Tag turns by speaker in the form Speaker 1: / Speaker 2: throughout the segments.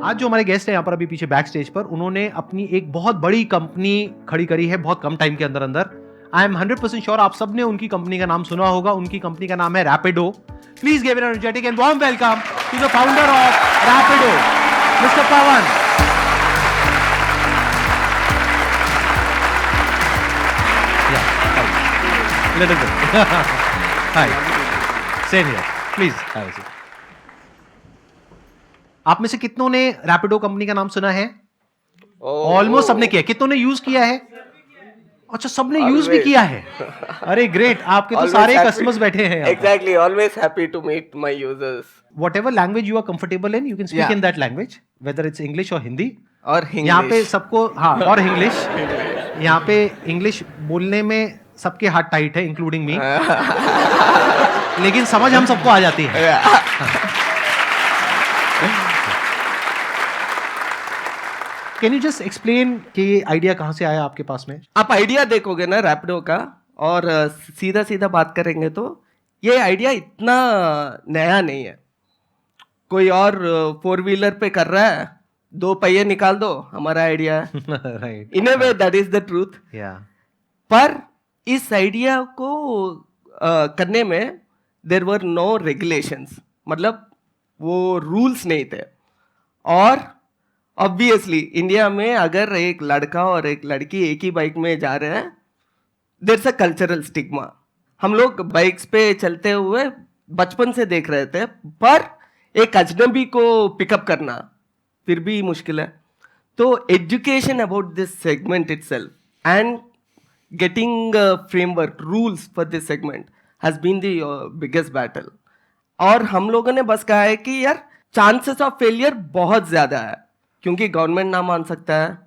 Speaker 1: आज जो हमारे गेस्ट हैं यहाँ पर अभी पीछे बैक स्टेज पर, उन्होंने अपनी एक बहुत बड़ी कंपनी खड़ी करी है बहुत कम टाइम के अंदर अंदर। आई एम 100% श्योर आप सबने उनकी कंपनी का नाम सुना होगा। उनकी कंपनी का नाम है Rapido. Please give an energetic and warm welcome to the founder of Rapido, mister Pavan. Little bit. Hi. Same here. Please have a seat. आप में से कितनों ने रैपिडो कंपनी का नाम सुना है? ऑलमोस्ट सबने किया। कितनों ने यूज किया है? अच्छा, सबने यूज भी किया है। अरे ग्रेट, आपके तो सारे कस्टमर्स बैठे हैं।
Speaker 2: Exactly, always happy to meet my users.
Speaker 1: Whatever language you are comfortable in, you can speak in that language, whether it's English or Hindi.
Speaker 2: और English.
Speaker 1: यहाँ पे सबको, हाँ, और इंग्लिश। यहाँ पे इंग्लिश बोलने में सबके हाथ टाइट है, इंक्लूडिंग मी। लेकिन समझ हम सबको आ जाती है। कैन यू जस्ट एक्सप्लेन कि ये आइडिया कहाँ से आया आपके पास में?
Speaker 2: आप आइडिया देखोगे ना रैपिडो का और सीधा सीधा बात करेंगे तो ये आइडिया इतना नया नहीं है। कोई और 4 व्हीलर पे कर रहा है, 2 पहिए निकाल दो, हमारा आइडिया है।
Speaker 1: Right,
Speaker 2: in a way that is the truth. पर इस आइडिया को करने में देयर वर नो रेगुलेशंस, मतलब वो रूल्स नहीं थे। और ऑब्वियसली इंडिया में अगर एक लड़का और एक लड़की एक ही बाइक में जा रहे हैं, there is a cultural stigma. हम लोग बाइक्स पे चलते हुए बचपन से देख रहे थे, पर एक अजनबी को पिकअप करना फिर भी मुश्किल है। तो education about this segment itself and getting framework rules for this segment has been the biggest battle. और हम लोगों ने बस कहा है कि यार चांसेस ऑफ फेलियर बहुत ज्यादा है, क्योंकि गवर्नमेंट ना मान सकता है,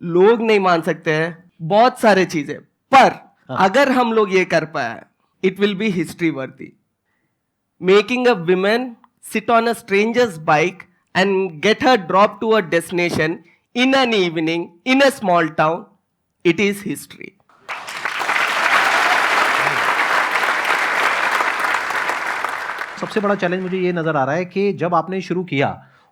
Speaker 2: लोग नहीं मान सकते हैं, बहुत सारे चीजें। पर अगर हम लोग ये कर पाए, it will be history worthy. Making a women sit on a strangers bike and get her drop to a destination in an evening in a small town, it is history.
Speaker 1: सबसे बड़ा चैलेंज मुझे ये नजर आ रहा है कि जब आपने शुरू किया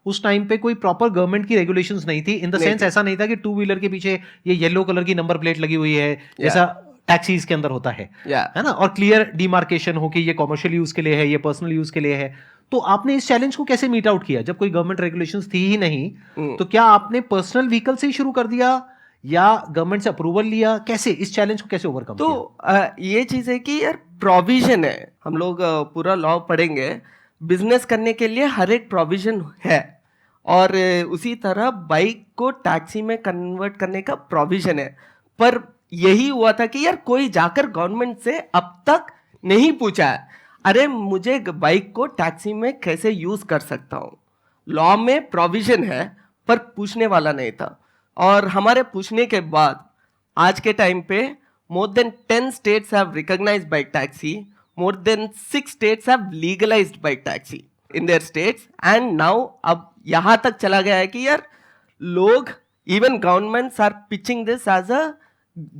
Speaker 1: उस टाइम पे कोई प्रॉपर गवर्नमेंट की रेगुलेशंस नहीं थी। इन द सेंस ऐसा नहीं था कि 2 व्हीलर के पीछे ये येलो कलर की नंबर प्लेट लगी हुई है जैसा टैक्सीज के अंदर होता है ना, और क्लियर डिमार्केशन हो कि ये कॉमर्शियल यूज के लिए है, ये पर्सनल यूज के लिए है। तो आपने इस चैलेंज को कैसे मीट आउट किया? जब कोई गवर्नमेंट रेगुलेशंस थी ही नहीं, तो क्या आपने पर्सनल व्हीकल से ही शुरू कर दिया या गवर्नमेंट से अप्रूवल लिया? कैसे इस चैलेंज को कैसे ओवरकम किया?
Speaker 2: तो ये चीज है कि यार प्रोविजन है, हम लोग पूरा लॉ पढ़ेंगे, बिजनेस करने के लिए हर एक प्रोविजन है। और उसी तरह बाइक को टैक्सी में कन्वर्ट करने का प्रोविजन है। पर यही हुआ था कि यार कोई जाकर गवर्नमेंट से अब तक नहीं पूछा है, अरे मुझे बाइक को टैक्सी में कैसे यूज कर सकता हूँ। लॉ में प्रोविजन है पर पूछने वाला नहीं था। और हमारे पूछने के बाद आज के टाइम पे more than 10 states have recognized bike taxi, more than 6 states have legalized bike taxi in their states, and now अब यहाँ तक चला गया है कि यार लोग, even governments are pitching this as a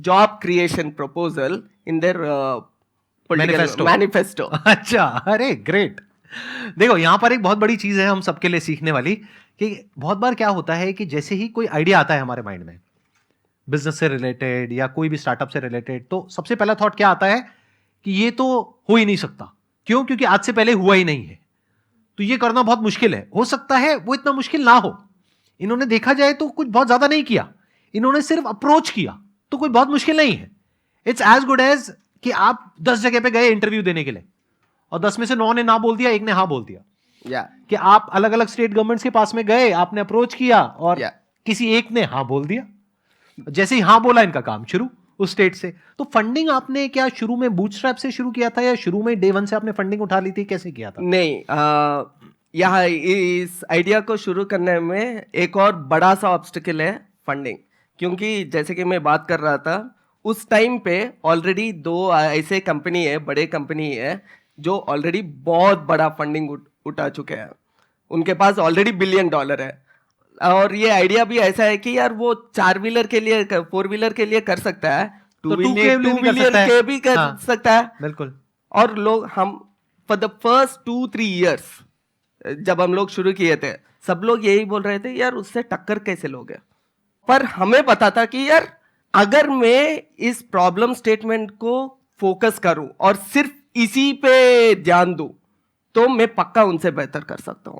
Speaker 2: job creation proposal in their political manifesto.
Speaker 1: अच्छा, अरे ग्रेट। देखो यहाँ पर एक बहुत बड़ी चीज है हम सबके लिए सीखने वाली, कि बहुत बार क्या होता है कि जैसे ही कोई आइडिया आता है हमारे माइंड में बिजनेस से रिलेटेड या कोई भी स्टार्टअप से रिलेटेड, तो सबसे पहला थॉट क्या आता है कि ये तो हो ही नहीं सकता। क्यों? क्योंकि आज से पहले हुआ ही नहीं है, तो ये करना बहुत मुश्किल है। हो सकता है वो इतना मुश्किल ना हो। इन्होंने देखा जाए तो कुछ बहुत ज्यादा नहीं किया, इन्होंने सिर्फ अप्रोच किया, तो कोई बहुत मुश्किल नहीं है। इट्स एज गुड एज कि आप 10 जगह पे गए इंटरव्यू देने के लिए और 10 में से 9 ने ना बोल दिया, 1 ने हाँ बोल दिया। कि आप अलग अलग स्टेट गवर्नमेंट्स के पास में गए, आपने अप्रोच किया और किसी एक ने हाँ बोल दिया। जैसे ही हाँ बोला, इनका काम शुरू उस स्टेट से। तो फंडिंग आपने क्या शुरू में बूटस्ट्रैप से शुरू किया था या शुरू में डे 1 से आपने फंडिंग उठा ली थी? कैसे किया था?
Speaker 2: नहीं, यहाँ इस आइडिया को शुरू करने में एक और बड़ा सा ऑब्स्टिकल है फंडिंग। क्योंकि जैसे कि मैं बात कर रहा था, उस टाइम पे ऑलरेडी 2 ऐसे कंपनी है, बड़े कंपनी है जो ऑलरेडी बहुत बड़ा फंडिंग उठा चुके हैं। उनके पास ऑलरेडी $1 बिलियन है। और ये आइडिया भी ऐसा है कि यार वो 4 व्हीलर के लिए, 4 व्हीलर के लिए कर सकता है, 2 व्हीलर के भी कर सकता है।
Speaker 1: बिल्कुल।
Speaker 2: और लोग, हम फॉर द फर्स्ट 2-3 years जब हम लोग शुरू किए थे सब लोग यही बोल रहे थे यार उससे टक्कर कैसे लोगे, पर हमें पता था कि यार अगर मैं इस प्रॉब्लम स्टेटमेंट को फोकस करूं और सिर्फ इसी पे ध्यान दूं तो मैं पक्का उनसे बेहतर कर सकता हूं।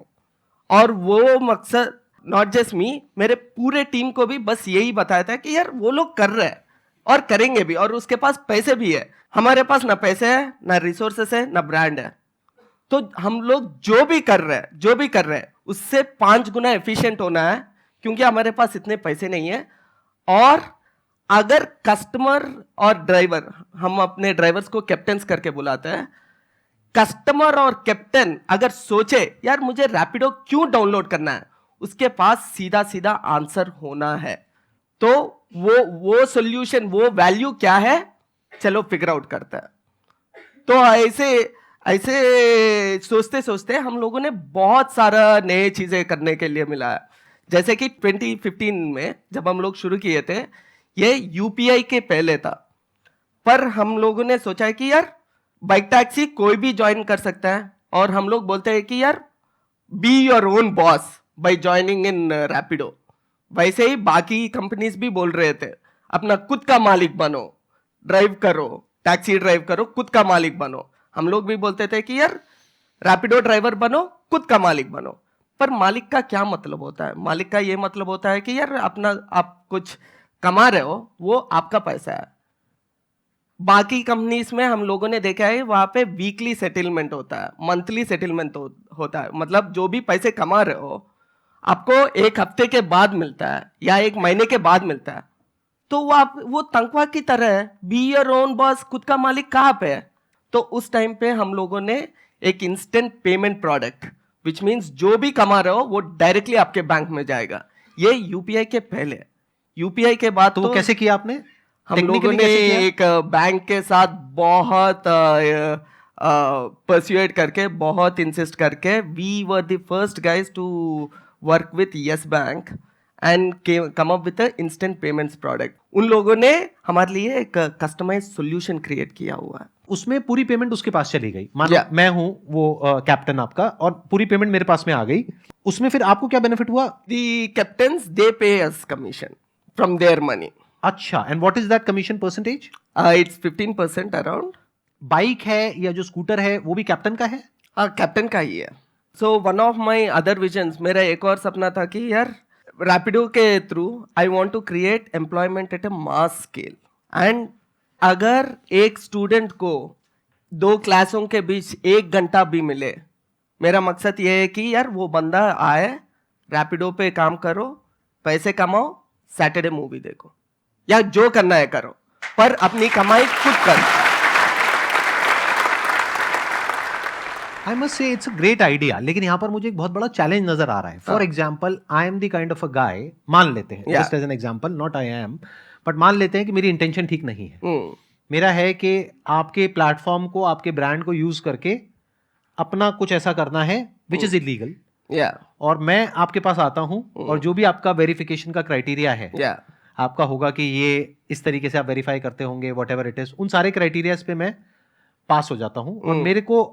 Speaker 2: और वो मकसद नॉट जस्ट मी, मेरे पूरे टीम को भी बस यही बताया था कि यार वो लोग कर रहे हैं और करेंगे भी, और उसके पास पैसे भी है। हमारे पास ना पैसे है, ना रिसोर्सेस है, ना ब्रांड है, तो हम लोग जो भी कर रहे हैं उससे 5 गुना एफिशिएंट होना है, क्योंकि हमारे पास इतने पैसे नहीं है। और अगर कस्टमर और ड्राइवर, हम अपने ड्राइवर्स को कैप्टन्स करके बुलाते हैं, कस्टमर और कैप्टन अगर सोचे यार मुझे रैपिडो क्यों डाउनलोड करना है, उसके पास सीधा सीधा आंसर होना है। तो वो सॉल्यूशन, वो वैल्यू क्या है, चलो फिगर आउट करते हैं। तो ऐसे सोचते सोचते हम लोगों ने बहुत सारा नए चीजें करने के लिए मिला है। जैसे कि 2015 में जब हम लोग शुरू किए थे, ये यूपीआई के पहले था, पर हम लोगों ने सोचा है कि यार बाइक टैक्सी कोई भी ज्वाइन कर सकता है, और हम लोग बोलते हैं कि यार be your own boss by joining in Rapido. वैसे ही बाकी कंपनीज भी बोल रहे थे अपना खुद का मालिक बनो, ड्राइव करो, टैक्सी ड्राइव करो, खुद का मालिक बनो। हम लोग भी बोलते थे कि यार रैपिडो ड्राइवर बनो, खुद का मालिक बनो। पर मालिक का क्या मतलब होता है? मालिक का ये मतलब होता है कि यार अपना आप कुछ कमा रहे हो, वो आपका पैसा है। बाकी कंपनीज में हम लोगों ने देखा है वहां पे वीकली सेटलमेंट होता है, मंथली सेटलमेंट होता है। मतलब जो भी पैसे कमा रहे हो आपको 1 हफ्ते के बाद मिलता है या 1 महीने के बाद मिलता है। तो वो तनख्वाह की तरह है। बी योर ओन बॉस, खुद का मालिक कहाँ पे है? तो उस टाइम पे हम लोगों ने एक instant payment product, which means जो भी कमा रहे हो वो डायरेक्टली आपके बैंक में जाएगा। ये यूपीआई के पहले। यूपीआई के बाद
Speaker 1: तो कैसे किया आपने?
Speaker 2: हम लोगों ने एक बैंक के साथ बहुत परस्यूएड करके, बहुत इंसिस्ट करके, we were the first guys to work with Yes bank and come up with instant payments product. उन लोगों ने हमारे लिए एक कस्टमाइज सॉल्यूशन क्रिएट किया हुआ है।
Speaker 1: उसमें पूरी पेमेंट उसके पास चली गई। मान लो मैं हूं वो कैप्टन आपका, और पूरी पेमेंट मेरे पास में आ गई। उसमें फिर आपको क्या बेनिफिट हुआ?
Speaker 2: दी कैप्टन्स दे पे अस कमीशन फ्रॉम देयर मनी।
Speaker 1: अच्छा, and what is that commission percentage?
Speaker 2: It's 15% around.
Speaker 1: Bike है या जो स्कूटर है वो भी कैप्टन का है?
Speaker 2: हाँ, कैप्टन का ही है। So one of my other visions, मेरा एक और सपना था कि यार रैपिडो के through I want to create employment at a mass scale. And अगर एक स्टूडेंट को 2 क्लासों के बीच 1 घंटा भी मिले, मेरा मकसद ये है कि यार वो बंदा आए, रैपिडो पे काम करो, पैसे कमाओ, सैटरडे मूवी देखो, या जो करना है करो, पर अपनी कमाई खुद करो।
Speaker 1: I must say it's a great idea, लेकिन यहाँ पर मुझे एक बहुत बड़ा चैलेंज नजर आ रहा है। For example, I am the kind of a guy, मान लेते हैं, just as an example, not I am, but मान लेते हैं कि मेरी इंटेंशन ठीक नहीं है। मेरा है कि आपके प्लेटफॉर्म को, आपके ब्रांड को यूज करके अपना कुछ ऐसा करना है विच इज इलीगल, और मैं आपके पास आता हूँ, और जो भी आपका वेरिफिकेशन का क्राइटेरिया है, आपका होगा कि ये इस तरीके से आप वेरीफाई करते होंगे, वट एवर इट इज, उन सारे क्राइटेरियाज पे मैं पास हो जाता हूँ, और मेरे को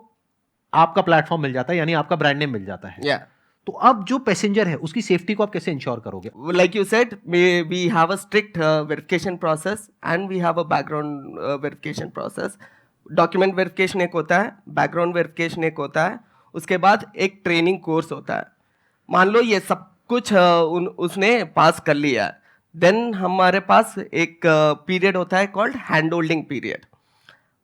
Speaker 1: आपका प्लेटफॉर्म मिल जाता है, यानी आपका ब्रांड नेम मिल जाता है। तो अब जो पैसेंजर है उसकी सेफ्टी को आप कैसे इंश्योर करोगे?
Speaker 2: Like you said, we have a strict verification process and we have a background verification process. Document verification एक होता है, बैकग्राउंड वेरिफिकेशन एक होता है, उसके बाद एक ट्रेनिंग कोर्स होता है। मान लो ये सब कुछ उसने पास कर लिया, देन हमारे पास एक पीरियड होता है कॉल्ड हैंड होल्डिंग पीरियड।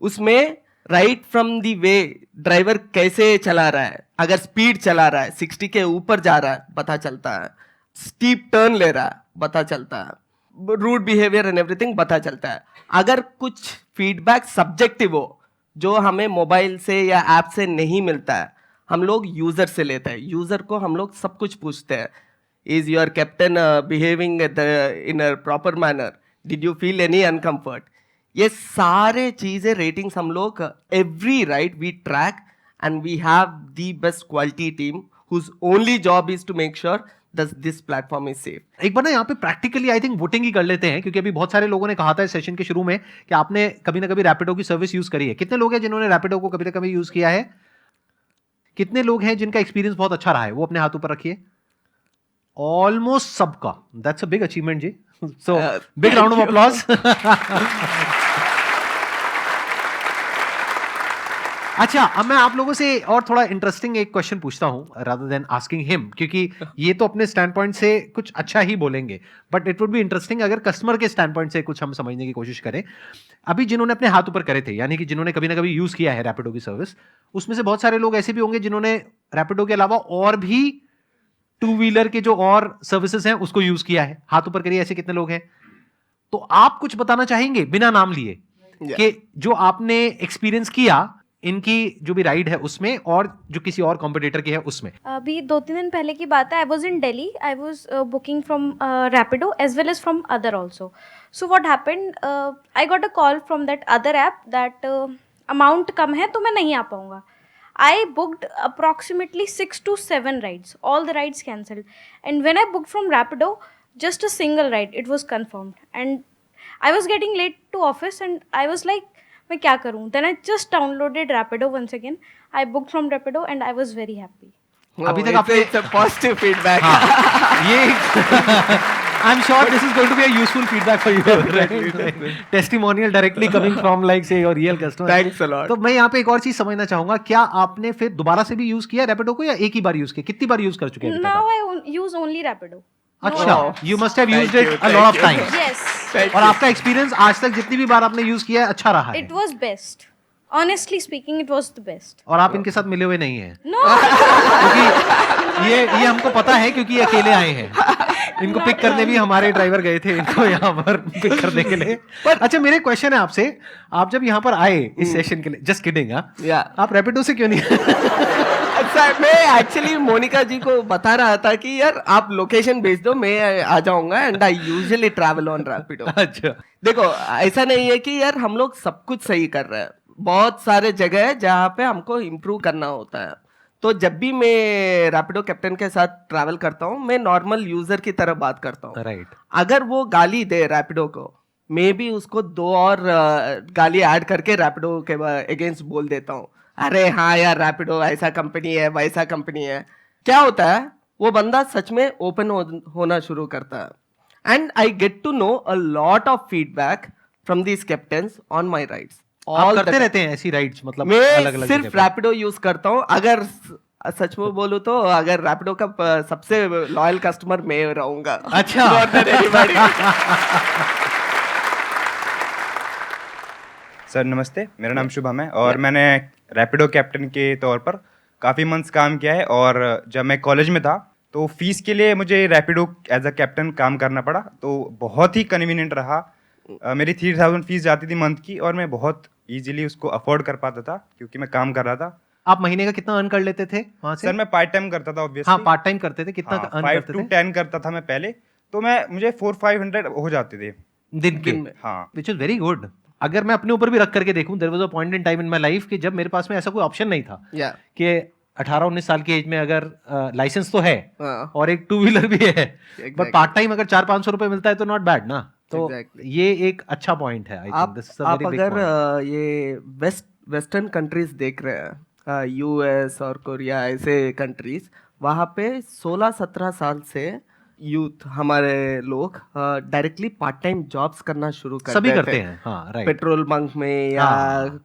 Speaker 2: उसमें right from the way driver कैसे चला रहा है, अगर स्पीड चला रहा है, 60 के ऊपर जा रहा है पता चलता है, स्टीप टर्न ले रहा है पता चलता है, रूट बिहेवियर एंड एवरीथिंग पता चलता है। अगर कुछ फीडबैक सब्जेक्टिव हो जो हमें मोबाइल से या ऐप से नहीं मिलता है, हम लोग यूजर से लेते हैं। यूजर को हम लोग सब कुछ पूछते हैं, is your captain behaving in a proper manner, did you feel any uncomfort, ये सारे चीजें रेटिंग्स हम लोग every ride we track, and we have the best quality team whose only job is to make sure this platform is safe.
Speaker 1: एक बार ना यहाँ पे प्रैक्टिकली आई थिंक वोटिंग ही कर लेते हैं, क्योंकि अभी बहुत सारे लोगों ने कहा था इस सेशन के शुरू में कि आपने कभी ना कभी रैपिडो की सर्विस यूज करी है। कितने लोग हैं जिन्होंने रैपिडो को कभी ना कभी यूज किया है? कितने लोग हैं जिनका एक्सपीरियंस बहुत अच्छा रहा है, वो अपने हाथ ऊपर रखिए। ऑलमोस्ट सबका। That's a big achievement ji. So big round of applause. अच्छा, अब मैं आप लोगों से और थोड़ा इंटरेस्टिंग एक क्वेश्चन पूछता हूं रादर देन आस्किंग हिम, क्योंकि ये तो अपने स्टैंड पॉइंट से कुछ अच्छा ही बोलेंगे, but it would be interesting अगर कस्टमर के स्टैंड पॉइंट से कुछ हम समझने की कोशिश करें। अभी जिन्होंने अपने हाथ ऊपर करे थे, यानी कि जिन्होंने कभी ना कभी यूज किया है रैपिडो की सर्विस, उसमें से बहुत सारे लोग ऐसे भी होंगे जिन्होंने रैपिडो के अलावा और भी टू व्हीलर के जो और सर्विसेज हैं उसको यूज किया है। हाथ ऊपर करिए, ऐसे कितने लोग हैं? तो आप कुछ बताना चाहेंगे बिना नाम लिए कि जो आपने एक्सपीरियंस किया इनकी जो भी राइड है उसमें और जो किसी और कॉम्पिटिटर की है उसमें?
Speaker 3: अभी 2-3 दिन पहले की बात है, I was in Delhi, I was booking from Rapido as well as from other also. So what happened, I got a call from that other app that amount कम है तो मैं नहीं आ पाऊँगा. I booked approximately 6 to 7 rides. All the rides cancelled. And when I booked from Rapido, just a single ride, it was confirmed. And I was getting late to office and I was like, मैं क्या करूँ? Then I just downloaded Rapido once again. I booked from Rapido and I was very happy.
Speaker 1: अभी तक आपने
Speaker 2: positive feedback.
Speaker 1: ये I am sure this is going to be a useful feedback for you, testimonial directly coming from like say your real customer.
Speaker 2: Thanks a lot.
Speaker 1: तो मैं यहाँ पे एक और चीज समझना चाहूंगा, क्या आपने फिर दोबारा से भी यूज किया रैपिडो को या एक ही बार यूज किया? कितनी बार यूज कर चुके हैं?
Speaker 3: Now I use only Rapido.
Speaker 1: अच्छा, you must have used it a lot of times.
Speaker 3: Yes.
Speaker 1: और आपका एक्सपीरियंस आज तक जितनी भी बार आपने यूज किया है अच्छा रहा है?
Speaker 3: It was best. Honestly speaking, it was the best.
Speaker 1: और आप इनके साथ मिले हुए नहीं हैं?
Speaker 3: No.
Speaker 1: क्योंकि ये हमको पता है, क्योंकि ये अकेले आए हैं। इनको पिक करने भी हमारे ड्राइवर गए थे इनको यहाँ पर पिक करने के लिए। अच्छा, मेरे क्वेश्चन है आपसे, आप जब यहाँ पर आए इस सेशन के लिए, जस्ट किडिंग, आप रैपिडो से क्यों नहीं?
Speaker 2: अच्छा, मैं एक्चुअली मोनिका जी को बता रहा था कि यार आप लोकेशन भेज दो, मैं आ जाऊंगा, and I usually travel on Rapido.
Speaker 1: अच्छा,
Speaker 2: देखो ऐसा नहीं है कि यार हम लोग सब कुछ सही कर रहे हैं, बहुत सारे जगह है जहाँ पे हमको इम्प्रूव करना होता है। तो जब भी मैं रैपिडो कैप्टन के साथ ट्रैवल करता हूँ, मैं नॉर्मल यूजर की तरह बात करता हूँ।
Speaker 1: राइट।
Speaker 2: अगर वो गाली दे रैपिडो को, मैं भी उसको 2 और गाली ऐड करके रैपिडो के अगेंस्ट बोल देता हूँ। अरे हाँ यार, रैपिडो ऐसा कंपनी है, वैसा कंपनी है। क्या होता है, वो बंदा सच में ओपन होना शुरू करता है, and I get to know a lot of feedback from these captains on my rides.
Speaker 1: आप करते रहते हैं ऐसी राइड्स? मतलब
Speaker 2: मैं
Speaker 1: अलग-अलग
Speaker 2: सिर्फ रैपिडो यूज करता हूँ। अगर सच में बोलूं तो अगर रैपिडो का सबसे लॉयल कस्टमर मैं रहूंगा।
Speaker 1: अच्छा।
Speaker 4: सर नमस्ते, मेरा नाम शुभम है और मैंने रैपिडो कैप्टन के तौर पर काफ़ी मंथ्स काम किया है। और जब मैं कॉलेज में था तो फीस के लिए मुझे रैपिडो एज अ कैप्टन काम करना पड़ा, तो बहुत ही कन्वीनियंट रहा। मेरी 3000 फीस जाती थी मंथ की, और मैं बहुत इजीली उसको अफोर्ड कर पाता था क्योंकि मैं काम कर रहा था।
Speaker 1: आप महीने का कितना अर्न कर लेते थे वहां से?
Speaker 4: सर मैं पार्ट टाइम करता था ऑब्वियसली।
Speaker 1: हाँ, पार्ट टाइम करते थे। कितना अर्न
Speaker 4: 5
Speaker 1: करते
Speaker 4: to
Speaker 1: थे?
Speaker 4: 10 करता था मैं पहले, तो मुझे 400-500 हो जाते थे
Speaker 1: दिन के?
Speaker 4: हाँ,
Speaker 1: विच इज वेरी गुड। अगर मैं अपने ऊपर भी रख करके देखूं, there was a point in time in my life कि जब मेरे पास में ऐसा कोई ऑप्शन नहीं था कि 18-19 साल की एज में अगर लाइसेंस तो है और एक टू व्हीलर भी है, बट पार्ट टाइम अगर 400-500 रुपए मिलता है तो नॉट बैड ना। तो ये एक अच्छा पॉइंट है। I think this is a very big point.
Speaker 2: अगर ये वेस्टर्न कंट्रीज देख रहे हैं, यूएस और कोरिया ऐसे कंट्रीज, वहाँ पे 16-17 साल से यूथ हमारे लोग डायरेक्टली पार्ट टाइम जॉब्स करना शुरू कर
Speaker 1: सभी
Speaker 2: देते
Speaker 1: करते हैं। हाँ, राइट।
Speaker 2: पेट्रोल बंक में या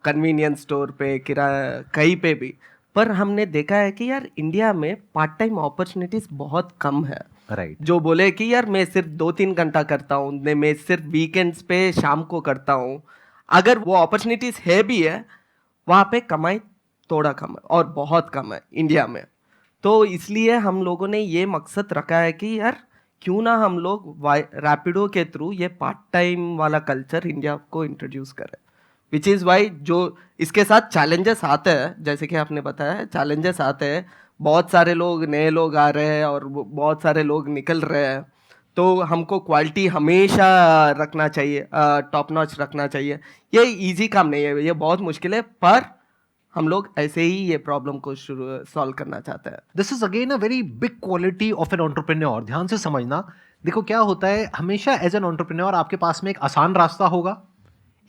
Speaker 2: कन्वीनियंस स्टोर पे, कहीं पे भी। पर हमने देखा है कि यार इंडिया में पार्ट टाइम अपॉर्चुनिटीज बहुत कम है।
Speaker 1: राइट।
Speaker 2: जो बोले कि यार मैं सिर्फ 2-3 घंटा करता हूँ, मैं सिर्फ वीकेंड्स पे शाम को करता हूँ, अगर वो अपॉर्चुनिटीज है भी है, वहाँ पे कमाई थोड़ा कम है और बहुत कम है इंडिया में। तो इसलिए हम लोगों ने ये मकसद रखा है कि यार क्यों ना हम लोग रैपिडो के थ्रू ये पार्ट टाइम वाला कल्चर इंडिया को इंट्रोड्यूस करें। विच इज़ वाई जो इसके साथ चैलेंजेस आते हैं, जैसे कि आपने बताया चैलेंजेस आते हैं, बहुत सारे लोग नए लोग आ रहे हैं और बहुत सारे लोग निकल रहे हैं, तो हमको क्वालिटी हमेशा रखना चाहिए, टॉप नॉच रखना चाहिए। ये इजी काम नहीं है, ये बहुत मुश्किल है, पर हम लोग ऐसे ही ये प्रॉब्लम को सॉल्व करना चाहते हैं।
Speaker 1: This is again a very big quality of an entrepreneur. ध्यान से समझना। देखो क्या होता है, हमेशा एज एन एंटरप्रेन्योर आपके पास में एक आसान रास्ता होगा,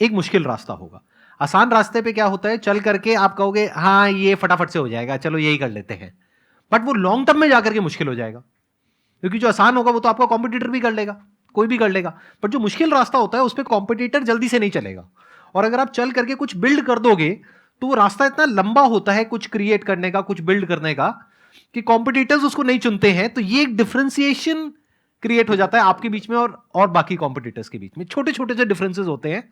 Speaker 1: एक मुश्किल रास्ता होगा। आसान रास्ते पे क्या होता है, चल करके आप कहोगे हाँ ये फटाफट से हो जाएगा, चलो यही कर लेते हैं, बट वो लॉन्ग टर्म में जाकर के मुश्किल हो जाएगा, क्योंकि जो आसान होगा वो तो आपका कॉम्पिटिटर भी कर लेगा, कोई भी कर लेगा, बट जो मुश्किल रास्ता होता है उस पर कॉम्पिटिटर जल्दी से नहीं चलेगा। और अगर आप चल करके कुछ बिल्ड कर दोगे तो वो रास्ता इतना लंबा होता है कुछ क्रिएट करने का, कुछ बिल्ड करने का, कि कॉम्पिटिटर्स उसको नहीं चुनते हैं। तो ये एक डिफरेंशिएशन क्रिएट हो जाता है आपके बीच में और बाकी कॉम्पिटिटर्स के बीच में। छोटे छोटे से डिफरेंसेस होते हैं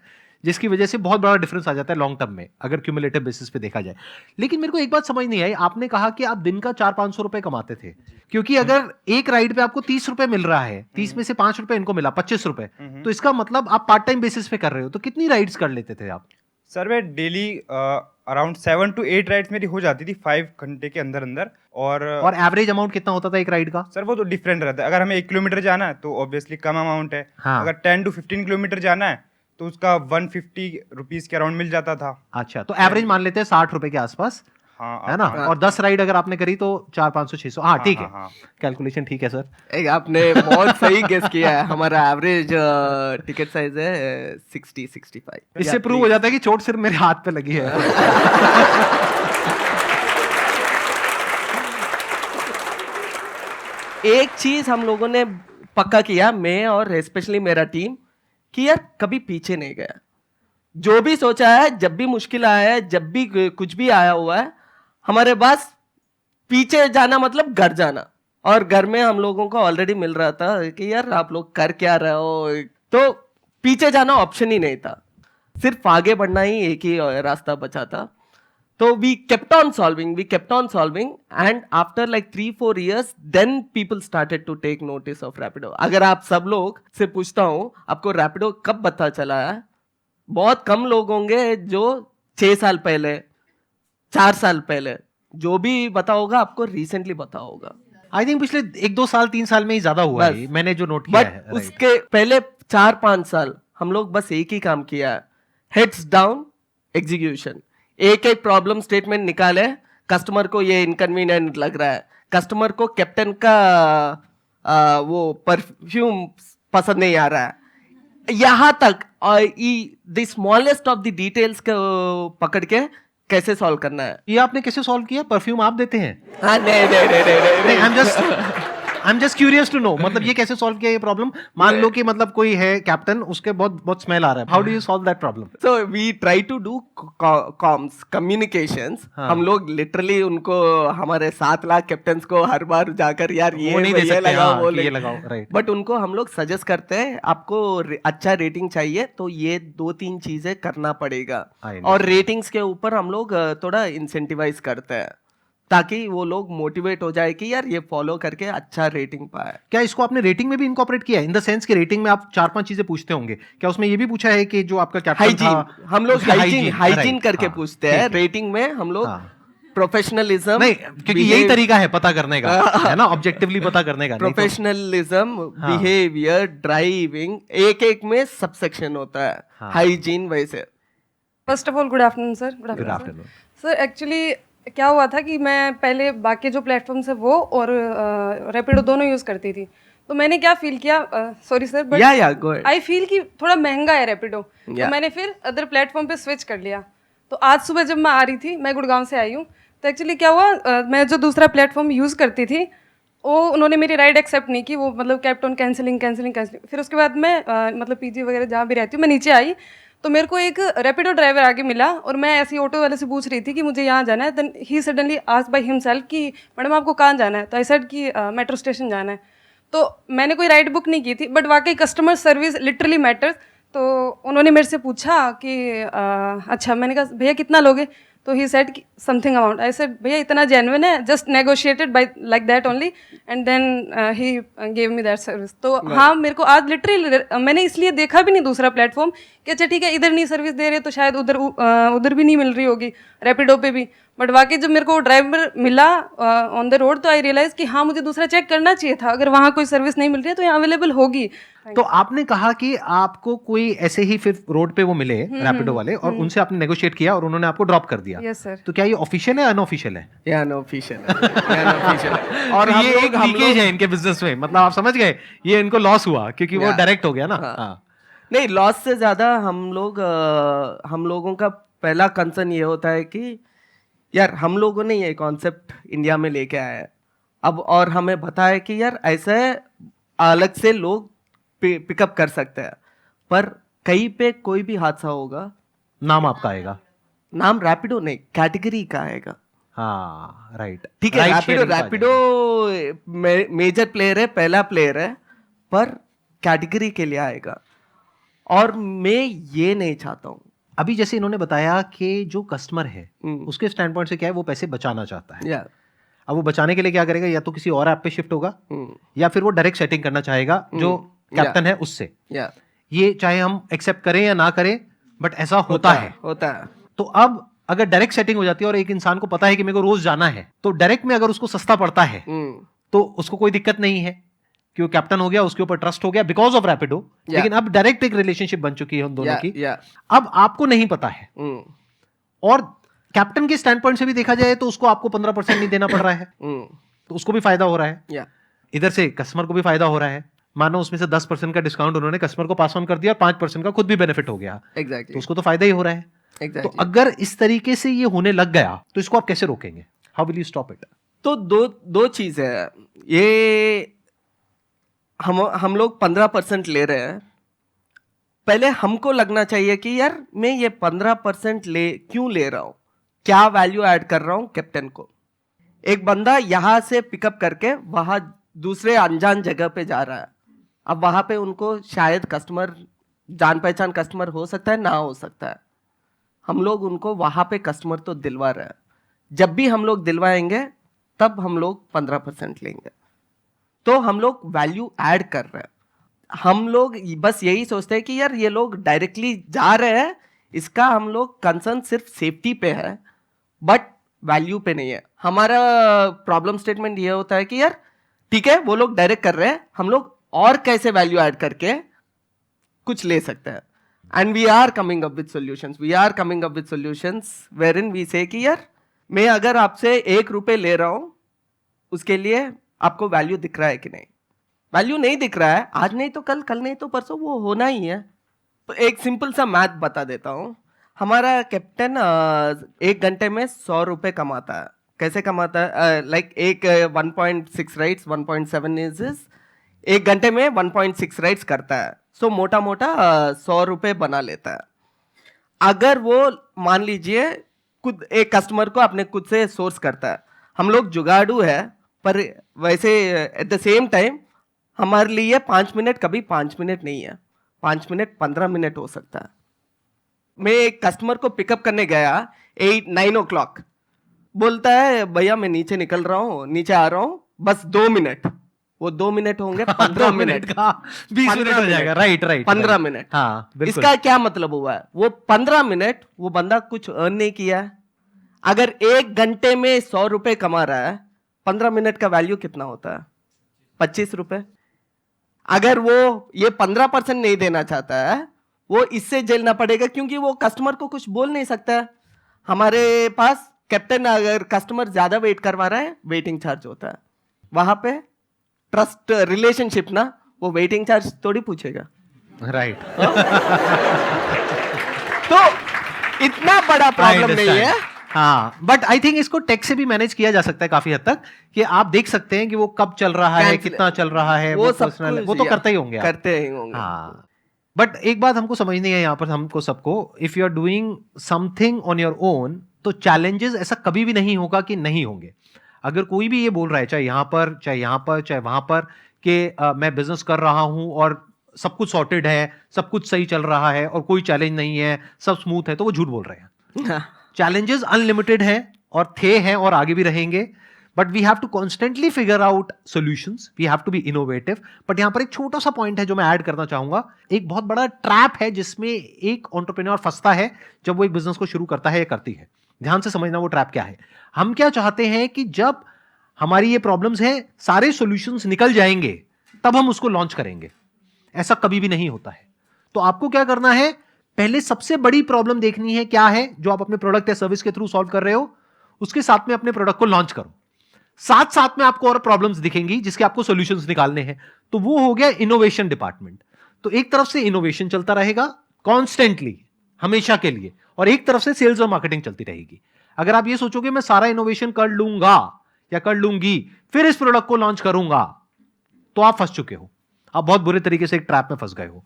Speaker 1: जिसकी वजह से बहुत बड़ा डिफरेंस आ जाता है लॉन्ग टर्म में, अगर क्यूमुलेटिव बेसिस पे देखा जाए। लेकिन मेरे को एक बात समझ नहीं आई, आपने कहा कि आप दिन का 400-500 रुपए कमाते थे, क्योंकि अगर एक राइड पे आपको 30 रुपए मिल रहा है, 30 में से 5 रुपए इनको मिला, 25 रुपए, तो इसका मतलब आप पार्ट टाइम बेसिस पे कर रहे हो, तो कितनी राइड्स कर लेते थे आप?
Speaker 4: सर मैं डेली अराउंड 7 to 8 राइड्स मेरी हो जाती थी 5 घंटे के अंदर अंदर। और
Speaker 1: एवरेज अमाउंट कितना होता था एक राइड का?
Speaker 4: सर वो तो डिफरेंट रहता है। अगर हमें 1 किलोमीटर जाना है तो ऑब्वियसली कम अमाउंट है।
Speaker 1: हाँ।
Speaker 4: अगर 10 to 15 किलोमीटर जाना है तो उसका 150 रुपीज के अराउंड मिल जाता था।
Speaker 1: अच्छा, तो एवरेज मान लेते हैं 60 रुपए के आसपास,
Speaker 4: हाँ
Speaker 1: है ना? और 10 राइड अगर आपने करी तो 400-500-600, हाँ ठीक है,
Speaker 4: हाँ।
Speaker 1: कैलकुलेशन ठीक है सर।
Speaker 2: एक आपने बहुत सही गेस किया है। हमारा एवरेज टिकट साइज है 60-65।
Speaker 1: इससे प्रूव हो जाता है कि चोट सिर्फ मेरे हाथ पे लगी है।
Speaker 2: एक चीज हम लोगों ने पक्का किया, मैं और स्पेशली मेरा टीम, कि यार कभी पीछे नहीं गया। जो भी सोचा है, जब भी मुश्किल आया है, जब भी कुछ भी आया हुआ है, हमारे पास पीछे जाना मतलब घर जाना। और घर में हम लोगों को ऑलरेडी मिल रहा था कि यार आप लोग कर क्या रहे हो, तो पीछे जाना ऑप्शन ही नहीं था, सिर्फ आगे बढ़ना ही एक ही रास्ता बचा था। तो we kept on solving and after like 3-4 years then people started to take notice of Rapido। अगर आप सब लोग से पूछता हूँ आपको Rapido कब पता चला है, बहुत कम लोग होंगे जो 6 साल पहले, 4 साल पहले, जो भी पता होगा आपको रिसेंटली पता होगा।
Speaker 1: आई थिंक पिछले 1-2 साल 3 साल में ही ज्यादा हुआ है, मैंने जो नोट किया है।
Speaker 2: बट उसके पहले 4-5 साल हम लोग बस एक ही काम किया है, हेड्स डाउन एग्जीक्यूशन। एक एक प्रॉब्लम स्टेटमेंट निकाले, कस्टमर को ये इनकन्वीनियंट लग रहा है, कस्टमर को कैप्टन का वो परफ्यूम पसंद नहीं आ रहा है, यहाँ तक the smallest of the details को पकड़ के कैसे सॉल्व करना है।
Speaker 1: ये आपने कैसे सॉल्व किया? परफ्यूम आप देते हैं?
Speaker 2: हाँ, नहीं,
Speaker 1: I am just curious to know, मतलब ये कैसे सॉल्व किया ये प्रॉब्लम? मान लो कि मतलब कोई है कैप्टन, उसके बहुत स्मेल आ रहा है, how do you solve that problem?
Speaker 2: So we try to do comms, communications। हम लोग लिटरली उनको, हमारे 7 लाख कैप्टन्स को हर बार जाकर यार
Speaker 1: वो नहीं दे सकते,
Speaker 2: लगाओ,
Speaker 1: हाँ,
Speaker 2: वो
Speaker 1: कि ये लगाओ, राइट।
Speaker 2: बट उनको हम लोग सजेस्ट करते हैं, आपको अच्छा रेटिंग चाहिए तो ये 2-3 चीजें करना पड़ेगा। और रेटिंग्स के ऊपर हम लोग थोड़ा इंसेंटिवाइज करते हैं ताकि वो लोग मोटिवेट हो जाए कि यार ये फॉलो करके अच्छा रेटिंग पाए।
Speaker 1: क्या इसको आपने रेटिंग में भी इनकॉर्पोरेट किया है? इन द सेंस कि रेटिंग में आप 4-5 चीजें पूछते होंगे, क्या उसमें ये भी पूछा है कि जो आपका कैप्टन था,
Speaker 2: हम लोग हाइजीन
Speaker 1: right,
Speaker 2: करके
Speaker 1: हाँ,
Speaker 2: पूछते हैं। रेटिंग में हम लोग प्रोफेशनलिज्म,
Speaker 1: नहीं, क्योंकि यही तरीका है पता करने का, है ना, ऑब्जेक्टिवली पता करने का।
Speaker 2: प्रोफेशनलिज्म, बिहेवियर, ड्राइविंग, एक में सब सेक्शन होता है, हाइजीन वैसे।
Speaker 5: First of all good afternoon sir.
Speaker 1: Good afternoon
Speaker 5: sir. Actually क्या हुआ था कि मैं पहले बाकी जो प्लेटफॉर्म्स है वो और रैपिडो दोनों यूज़ करती थी, तो मैंने क्या फील किया, sorry sir, but I feel कि थोड़ा महंगा है रैपिडो, तो मैंने फिर अदर प्लेटफॉर्म पे स्विच कर लिया। तो आज सुबह जब मैं आ रही थी, मैं गुड़गांव से आई हूँ, तो एक्चुअली क्या हुआ, मैं जो दूसरा प्लेटफॉर्म यूज़ करती थी वो उन्होंने मेरी राइड एक्सेप्ट नहीं की, वो मतलब केप्ट ऑन कैंसिलिंग। फिर उसके बाद मैं मतलब पीजी वगैरह जहाँ भी रहती हूँ, मैं नीचे आई तो मेरे को एक रैपिडो ड्राइवर आगे मिला और मैं ऐसी ऑटो वाले से पूछ रही थी कि मुझे यहाँ जाना है। Then he suddenly asked by himself कि मैडम आपको कहाँ जाना है? तो आई सेड कि मेट्रो स्टेशन जाना है। तो मैंने कोई राइड बुक नहीं की थी, बट वाकई कस्टमर सर्विस लिटरली मैटर्स। तो उन्होंने मेरे से पूछा कि अच्छा, मैंने कहा भैया कितना लोगे? तो he said something amount. I said भैया इतना जेन्युइन है, just negotiated by like that only, and then he gave me that service. तो हाँ, मेरे को आज लिटरली मैंने इसलिए देखा भी नहीं दूसरा प्लेटफॉर्म कि अच्छा ठीक है इधर नहीं सर्विस दे रहे तो शायद उधर भी नहीं मिल रही होगी, रैपिडो पे भी। बट वाकई जब मेरे को ड्राइवर मिला ऑन द रोड, तो आई रियलाइज कि हाँ, मुझे दूसरा चेक करना चाहिए था, अगर वहाँ कोई सर्विस नहीं मिल रही है तो यहाँ अवेलेबल होगी।
Speaker 1: तो आपने कहा कि आपको कोई ऐसे ही फिर रोड पे वो मिले रैपिडो वाले और उनसे आपने नेगोशिएट किया और उन्होंने आपको ड्रॉप कर दिया।
Speaker 5: Yes sir.
Speaker 1: तो क्या ये ऑफिशियल है अनऑफिशियल है?
Speaker 2: ये अनऑफिशियल है।
Speaker 1: और ये एक लीकेज है इनके बिजनेस में, मतलब आप समझ गए, ये इनको लॉस हुआ क्योंकि वो डायरेक्ट हो गया ना।
Speaker 2: नहीं, लॉस से ज्यादा हम लोगों का पहला कंसर्न ये होता है कि यार हम लोगों ने ये कॉन्सेप्ट इंडिया में लेके आया है अब, और हमें बताया कि यार ऐसे अलग से लोग पिकअप कर सकते हैं, पर कहीं पे कोई भी हादसा होगा,
Speaker 1: नाम आपका आएगा,
Speaker 2: नाम रैपिडो नहीं, कैटेगरी का आएगा।
Speaker 1: हाँ राइट,
Speaker 2: ठीक है, रैपिडो मेजर प्लेयर है, पहला प्लेयर है, पर कैटेगरी के लिए आएगा, और मैं ये नहीं चाहता हूँ।
Speaker 1: अभी जैसे इन्होंने बताया कि जो कस्टमर है
Speaker 2: हम्म।
Speaker 1: उसके स्टैंड पॉइंट से क्या है, वो पैसे बचाना चाहता है।
Speaker 2: या
Speaker 1: अब वो बचाने के लिए क्या करेगा, या तो किसी और ऐप पे शिफ्ट होगा या फिर वो डायरेक्ट सेटिंग करना चाहेगा जो कैप्टन है उससे।
Speaker 2: या
Speaker 1: ये चाहे हम एक्सेप्ट करें या ना करें, बट ऐसा होता है। तो अब अगर डायरेक्ट सेटिंग हो जाती है और एक इंसान को पता है कि मेरे को रोज जाना है, तो डायरेक्ट में अगर उसको सस्ता पड़ता है तो उसको कोई दिक्कत नहीं है कि वो कैप्टन हो गया, उसके ऊपर ट्रस्ट हो गया बिकॉज ऑफ रैपिडो। लेकिन अब डायरेक्ट एक रिलेशनशिप बन चुकी है उन दोनों की। अब आपको नहीं पता है, और कैप्टन के स्टैंड पॉइंट से भी देखा जाए तो उसको आपको 15% नहीं देना पड़ रहा है, तो उसको भी फायदा हो रहा है। इधर से कस्टमर को भी फायदा हो रहा है। मानो उसमें से 10% का डिस्काउंट उन्होंने कस्टमर को पास ऑन कर दिया और 5% का खुद भी बेनिफिट हो गया, तो उसको तो फायदा ही हो रहा है। तो अगर इस तरीके से ये होने लग गया तो इसको आप कैसे रोकेंगे? How will you stop it?
Speaker 2: तो दो चीज है। ये हम लोग 15% ले रहे हैं, पहले हमको लगना चाहिए कि यार मैं ये 15% क्यों ले रहा हूं, क्या वैल्यू ऐड कर रहा हूं कैप्टन को। एक बंदा यहां से पिकअप करके वहां दूसरे अनजान जगह पे जा रहा है, अब वहां पे उनको शायद कस्टमर, जान पहचान कस्टमर हो सकता है, ना हो सकता है, हम लोग उनको वहां पे कस्टमर तो दिलवा रहे हैं। जब भी हम लोग दिलवाएंगे तब हम लोग 15% लेंगे, तो हम लोग वैल्यू ऐड कर रहे हैं। हम लोग बस यही सोचते हैं कि यार ये लोग डायरेक्टली जा रहे हैं, इसका हम लोग कंसर्न सिर्फ सेफ्टी पे है, बट वैल्यू पे नहीं है। हमारा प्रॉब्लम स्टेटमेंट ये होता है कि यार ठीक है वो लोग डायरेक्ट कर रहे हैं, हम लोग और कैसे वैल्यू ऐड करके कुछ ले सकते हैं। And we are coming up with solutions wherein we say कि यार मैं अगर आपसे 1 रुपए ले रहा हूं, उसके लिए आपको वैल्यू दिख रहा है कि नहीं। वैल्यू नहीं दिख रहा है, आज नहीं तो कल, कल नहीं तो परसों, वो होना ही है। तो एक सिंपल सा मैथ बता देता हूं। हमारा कैप्टन 1 घंटे में 100 रुपए कमाता है। कैसे कमाता है? लाइक एक 1.6 राइड्स, 1.7 इज 1 घंटे में 1.6 राइड्स करता है, सो मोटा मोटा 100 रुपए बना लेता है। अगर वो मान लीजिए खुद एक कस्टमर को अपने खुद से सोर्स करता है, हम लोग जुगाड़ू है, पर वैसे एट द सेम टाइम हमारे लिए 5 मिनट कभी 5 मिनट नहीं है, 5 मिनट 15 मिनट हो सकता है। मैं एक कस्टमर को पिकअप करने गया 9 o'clock, बोलता है भैया मैं नीचे निकल रहा हूँ, नीचे आ रहा हूँ, बस 2 मिनट। वो 2 मिनट होंगे 15 मिनट
Speaker 1: का 20 मिनट हो जाएगा। Right
Speaker 2: 15 minute.
Speaker 1: हाँ, बिल्कुल।
Speaker 2: इसका क्या मतलब हुआ है? वो 15 मिनट वो बंदा कुछ अर्न नहीं किया है। अगर 1 घंटे में 100 रुपए कमा रहा है, 15 मिनट का वैल्यू कितना होता है? 25 रुपए। अगर वो ये 15% नहीं देना चाहता है, वो इससे झेलना पड़ेगा, क्योंकि वो कस्टमर को कुछ बोल नहीं सकता है। हमारे पास कैप्टन अगर कस्टमर ज्यादा वेट करवा रहा है, वेटिंग चार्ज होता है। वहां पे ट्रस्ट रिलेशनशिप ना, वो वेटिंग चार्ज थोड़ी पूछेगा।
Speaker 1: राइट।
Speaker 2: तो इतना बड़ा प्रॉब्लम नहीं है।
Speaker 1: हाँ, बट आई थिंक इसको टेक से भी मैनेज किया जा सकता है काफी हद तक, कि आप देख सकते हैं कि वो कब चल रहा है, कितना चल रहा है,
Speaker 2: वो सब
Speaker 1: personal- वो तो करते ही होंगे आप।
Speaker 2: करते ही होंगे।
Speaker 1: हाँ, बट एक बात हमको समझनी है यहाँ पर, हमको सबको, if you are doing something on your own, तो चैलेंजेस ऐसा कभी भी नहीं होगा कि नहीं होंगे। अगर कोई भी ये बोल रहा है, चाहे यहाँ पर, चाहे यहाँ पर, चाहे वहां पर, कि मैं बिजनेस कर रहा हूं और सब कुछ सॉर्टेड है, सब कुछ सही चल रहा है और कोई चैलेंज नहीं है, सब स्मूथ है, तो वो झूठ बोल रहे हैं। चैलेंजेस अनलिमिटेड हैं और थे हैं और आगे भी रहेंगे, but we have to constantly figure out solutions, we have to be innovative. But यहां पर एक छोटा सा पॉइंट है जो मैं ऐड करना चाहूंगा। एक बहुत बड़ा ट्रैप है जिसमें एक एंटरप्रेन्योर फंसता है जब वो एक बिजनेस को शुरू करता है या करती है। ध्यान से समझना वो ट्रैप क्या है। हम क्या चाहते हैं कि जब हमारी ये प्रॉब्लम्स हैं, सारे सॉल्यूशंस निकल जाएंगे, तब हम उसको लॉन्च करेंगे। ऐसा कभी भी नहीं होता है। तो आपको क्या करना है, पहले सबसे बड़ी प्रॉब्लम देखनी है क्या है जो आप अपने प्रोडक्ट या सर्विस के थ्रू सॉल्व कर रहे हो, उसके साथ में अपने प्रोडक्ट को लॉन्च करो। साथ साथ में आपको और प्रॉब्लम्स दिखेंगी जिसके आपको सॉल्यूशंस निकालने हैं, तो वो हो गया इनोवेशन डिपार्टमेंट। तो एक तरफ से इनोवेशन चलता रहेगा कॉन्स्टेंटली, हमेशा के लिए, और एक तरफ से सेल्स और मार्केटिंग चलती रहेगी। अगर आप ये सोचोगे मैं सारा इनोवेशन कर लूंगा या कर लूंगी फिर इस प्रोडक्ट को लॉन्च करूंगा, तो आप फंस चुके हो, आप बहुत बुरे तरीके से एक ट्रैप में फंस गए हो।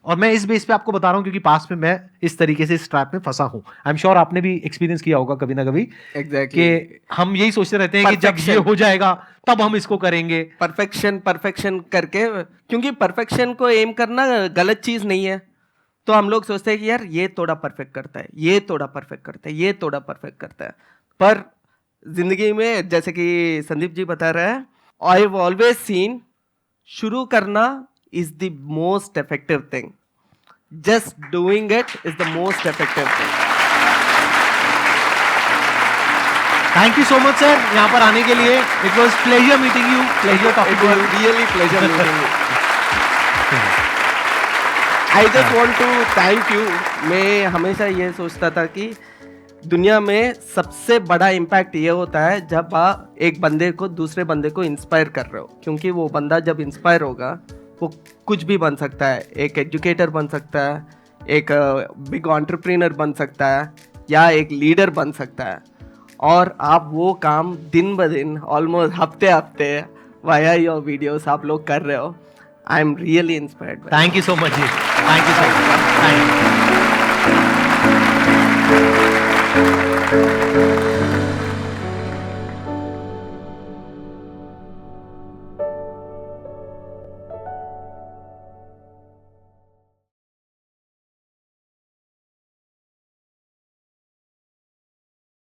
Speaker 1: और मैं इस बेस पे आपको बता रहा हूं क्योंकि पास्ट में मैं इस तरीके से इस ट्रैप में फंसा हूं। आई एम श्योर आपने भी एक्सपीरियंस किया होगा कभी ना कभी
Speaker 2: एग्जैक्टली
Speaker 1: कि हम यही सोचते रहते हैं कि जब ये हो जाएगा तब हम इसको करेंगे।
Speaker 2: परफेक्शन करके, क्योंकि परफेक्शन को एम करना गलत चीज नहीं है, तो हम लोग सोचते हैं कि यार ये थोड़ा परफेक्ट करता है, ये थोड़ा परफेक्ट करता है, ये थोड़ा परफेक्ट करता है। पर जिंदगी में जैसे कि संदीप जी बता रहे हैं, आई हैव ऑलवेज सीन शुरू करना is the most effective thing. Just doing it is the most effective thing.
Speaker 1: Thank you so much sir यहाँ पर आने के लिए। It was pleasure meeting you, pleasure talking
Speaker 2: It
Speaker 1: to
Speaker 2: was really pleasure meeting you. I just want to thank you. मैं हमेशा ये सोचता था कि दुनिया में सबसे बड़ा इम्पैक्ट ये होता है जब आप एक बंदे को दूसरे बंदे को इंस्पायर कर रहे हो, क्योंकि वो बंदा जब इंस्पायर होगा वो कुछ भी बन सकता है। एक एजुकेटर बन सकता है, एक बिग एंटरप्रेन्योर बन सकता है, या एक लीडर बन सकता है। और आप वो काम दिन ब दिन ऑलमोस्ट हफ्ते हफ्ते वाया योर वीडियोस आप लोग कर रहे हो। I am really inspired.
Speaker 1: Thank you so much ji, thank you so much, thank you.